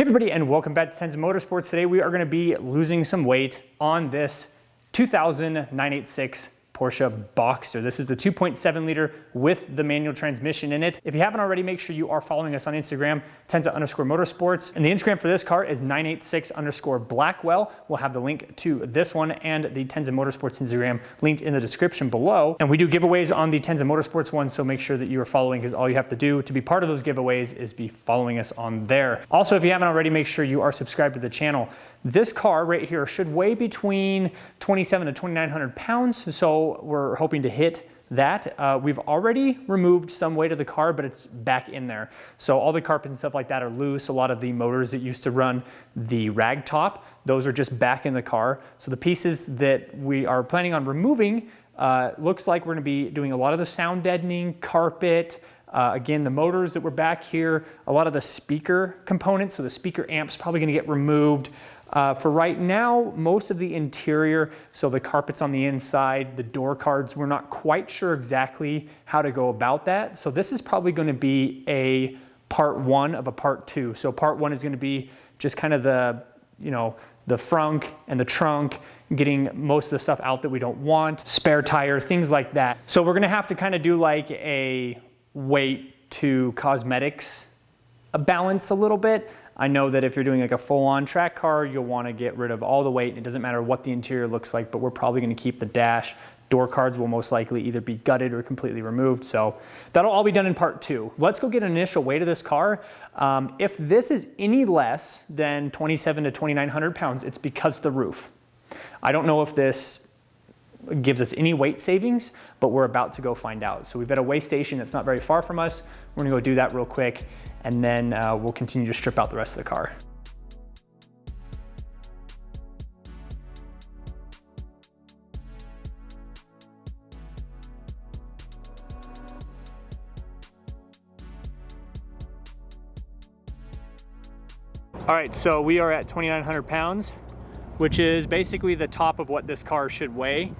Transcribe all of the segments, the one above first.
everybody, and welcome back to Tenza Motorsports. Today we are going to be losing some weight on this 200986 Porsche Boxster. This is the 2.7 liter with the manual transmission in it. If you haven't already, make sure you are following us on Instagram, Tenza_Motorsports. And the Instagram for this car is 986_Blackwell. We'll have the link to this one and the Tenza Motorsports Instagram linked in the description below. And we do giveaways on the Tenza Motorsports one, so make sure that you are following, because all you have to do to be part of those giveaways is be following us on there. Also, if you haven't already, make sure you are subscribed to the channel. This car right here should weigh between 2,700 to 2,900 pounds, so we're hoping to hit that. We've already removed some weight of the car, but it's back in there. So all the carpets and stuff like that are loose. A lot of the motors that used to run the rag top, those are just back in the car. So the pieces that we are planning on removing, looks like we're gonna be doing a lot of the sound deadening, carpet, again, the motors that were back here, a lot of the speaker components, so the speaker amp's probably gonna get removed. For right now, most of the interior, so the carpets on the inside, the door cards, we're not quite sure exactly how to go about that. So this is probably going to be a part one of a part two. So part one is going to be just kind of the, the frunk and the trunk, getting most of the stuff out that we don't want, spare tire, things like that. So we're going to have to kind of do like a weight to cosmetics balance a little bit. I know that if you're doing like a full-on track car, you'll want to get rid of all the weight. It doesn't matter what the interior looks like, but we're probably going to keep the dash. Door cards will most likely either be gutted or completely removed. So that'll all be done in part two. Let's go get an initial weight of this car. If this is any less than 2,700 to 2,900 pounds, it's because of the roof. I don't know if this gives us any weight savings, but we're about to go find out. So we've got a weigh station that's not very far from us. We're going to go do that real quick, and then we'll continue to strip out the rest of the car. All right, so we are at 2,900 pounds, which is basically the top of what this car should weigh.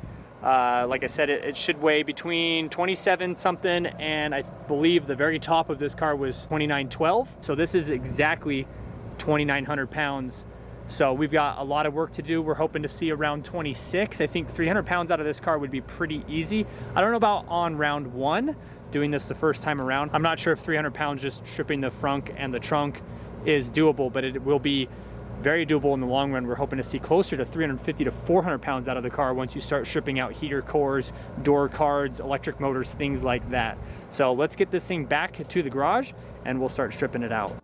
Like I said, it should weigh between 27 something, and I believe the very top of this car was 2912. So this is exactly 2,900 pounds. So we've got a lot of work to do. We're hoping to see around 26. I think 300 pounds out of this car would be pretty easy. I don't know about on round one, doing this the first time around. I'm not sure if 300 pounds just stripping the frunk and the trunk is doable, but it will be very doable in the long run. We're hoping to see closer to 350 to 400 pounds out of the car once you start stripping out heater cores, door cards, electric motors, things like that. So let's get this thing back to the garage and we'll start stripping it out.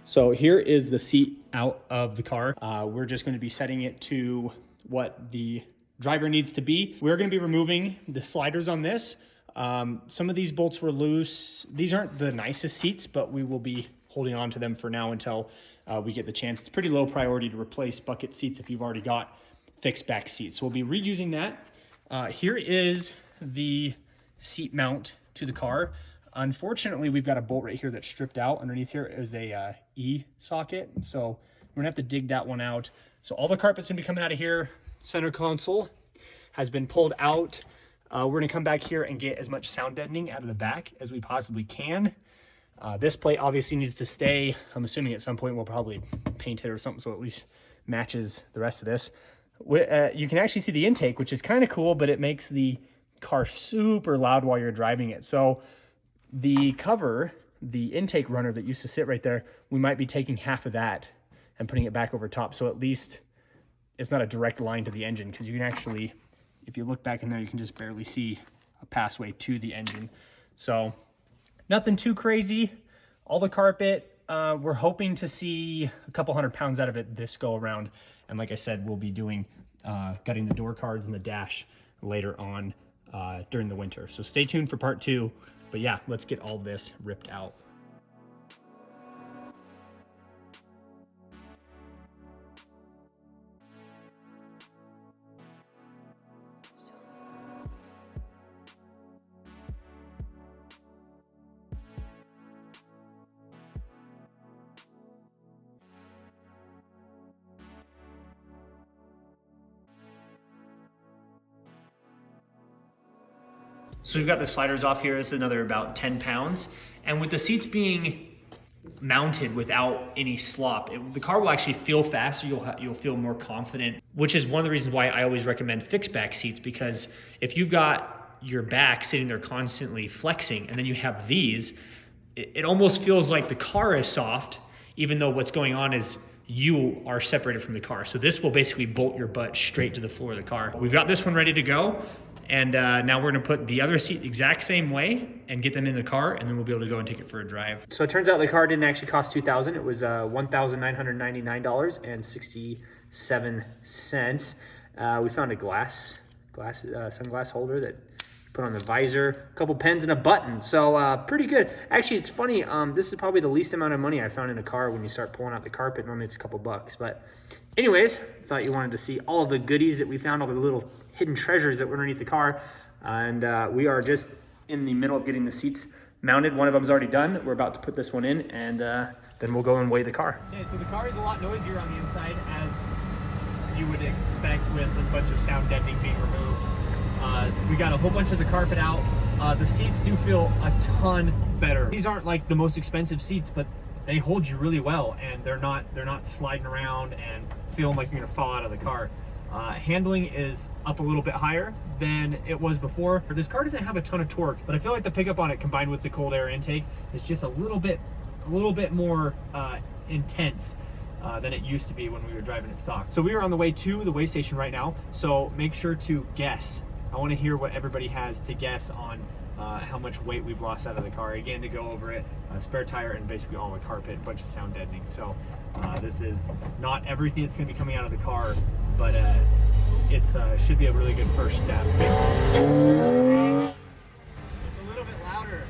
So here is the seat out of the car. We're just going to be setting it to what the driver needs to be. We're going to be removing the sliders on this. Some of these bolts were loose. These aren't the nicest seats, but we will be holding on to them for now until we get the chance. It's pretty low priority to replace bucket seats if you've already got fixed back seats. So we'll be reusing that. Here is the seat mount to the car. Unfortunately, we've got a bolt right here that's stripped out. Underneath here is a E socket, so we're gonna have to dig that one out. So all the carpet's gonna be coming out of here. Center console has been pulled out. We're gonna come back here and get as much sound deadening out of the back as we possibly can. This plate obviously needs to stay. I'm assuming at some point we'll probably paint it or something so it at least matches the rest of this. You can actually see the intake, which is kind of cool, but it makes the car super loud while you're driving it. So the cover, the intake runner that used to sit right there, we might be taking half of that and putting it back over top. So at least it's not a direct line to the engine, because you can actually, if you look back in there, you can just barely see a passway to the engine. So nothing too crazy. All the carpet, we're hoping to see a couple 100 pounds out of it this go around. And like I said, we'll be doing gutting the door cards and the dash later on during the winter. So stay tuned for part two. But yeah, let's get all this ripped out. So we've got the sliders off here. It's another about 10 pounds. And with the seats being mounted without any slop, the car will actually feel faster. You'll feel more confident, which is one of the reasons why I always recommend fixed back seats, because if you've got your back sitting there constantly flexing and then you have these, it almost feels like the car is soft, even though what's going on is you are separated from the car. So this will basically bolt your butt straight to the floor of the car. We've got this one ready to go. And now we're gonna put the other seat the exact same way and get them in the car, and then we'll be able to go and take it for a drive. So it turns out the car didn't actually cost $2,000. It was $1,999.67. We found a sunglass holder that put on the visor, a couple pens and a button. So pretty good. Actually, it's funny. This is probably the least amount of money I found in a car when you start pulling out the carpet. Normally it's a couple bucks. But anyways, thought you wanted to see all of the goodies that we found, all the little hidden treasures that were underneath the car. And we are just in the middle of getting the seats mounted. One of them's already done. We're about to put this one in, and then we'll go and weigh the car. Okay, so the car is a lot noisier on the inside, as you would expect with a bunch of sound deadening being removed. We got a whole bunch of the carpet out. The seats do feel a ton better. These aren't like the most expensive seats, but they hold you really well, and they're not sliding around and feeling like you're gonna fall out of the car. Handling is up a little bit higher than it was before. This car doesn't have a ton of torque, but I feel like the pickup on it, combined with the cold air intake, is just a little bit more intense than it used to be when we were driving it stock. So we are on the way to the weigh station right now, so make sure to guess. I want to hear what everybody has to guess on how much weight we've lost out of the car. Again, to go over it, spare tire and basically all the carpet, a bunch of sound deadening. So this is not everything that's going to be coming out of the car, but it should be a really good first step. It's a little bit louder.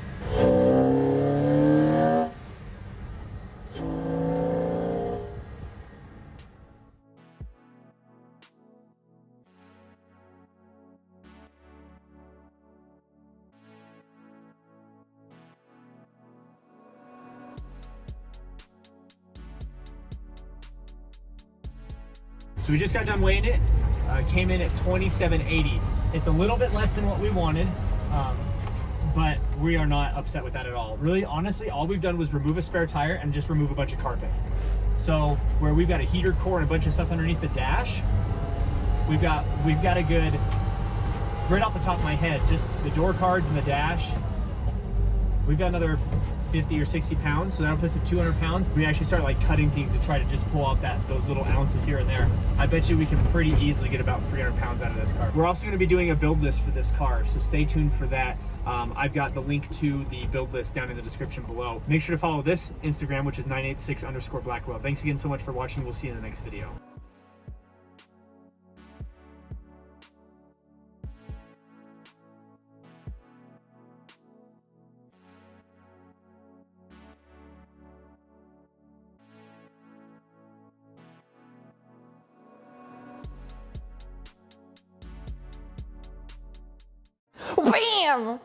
So we just got done weighing it. Came in at 2780. It's a little bit less than what we wanted, but we are not upset with that at all. Really, honestly, all we've done was remove a spare tire and just remove a bunch of carpet. So where we've got a heater core and a bunch of stuff underneath the dash, we've got a good, right off the top of my head, just the door cards and the dash, we've got another 50 or 60 pounds, so that'll put us at 200 pounds. We actually start like cutting things to try to just pull out those little ounces here and there. I bet you we can pretty easily get about 300 pounds out of this car. We're also going to be doing a build list for this car, so stay tuned for that. I've got the link to the build list down in the description below. Make sure to follow this Instagram, which is 986_Blackwell. Thanks again so much for watching. We'll see you in the next video. Bam!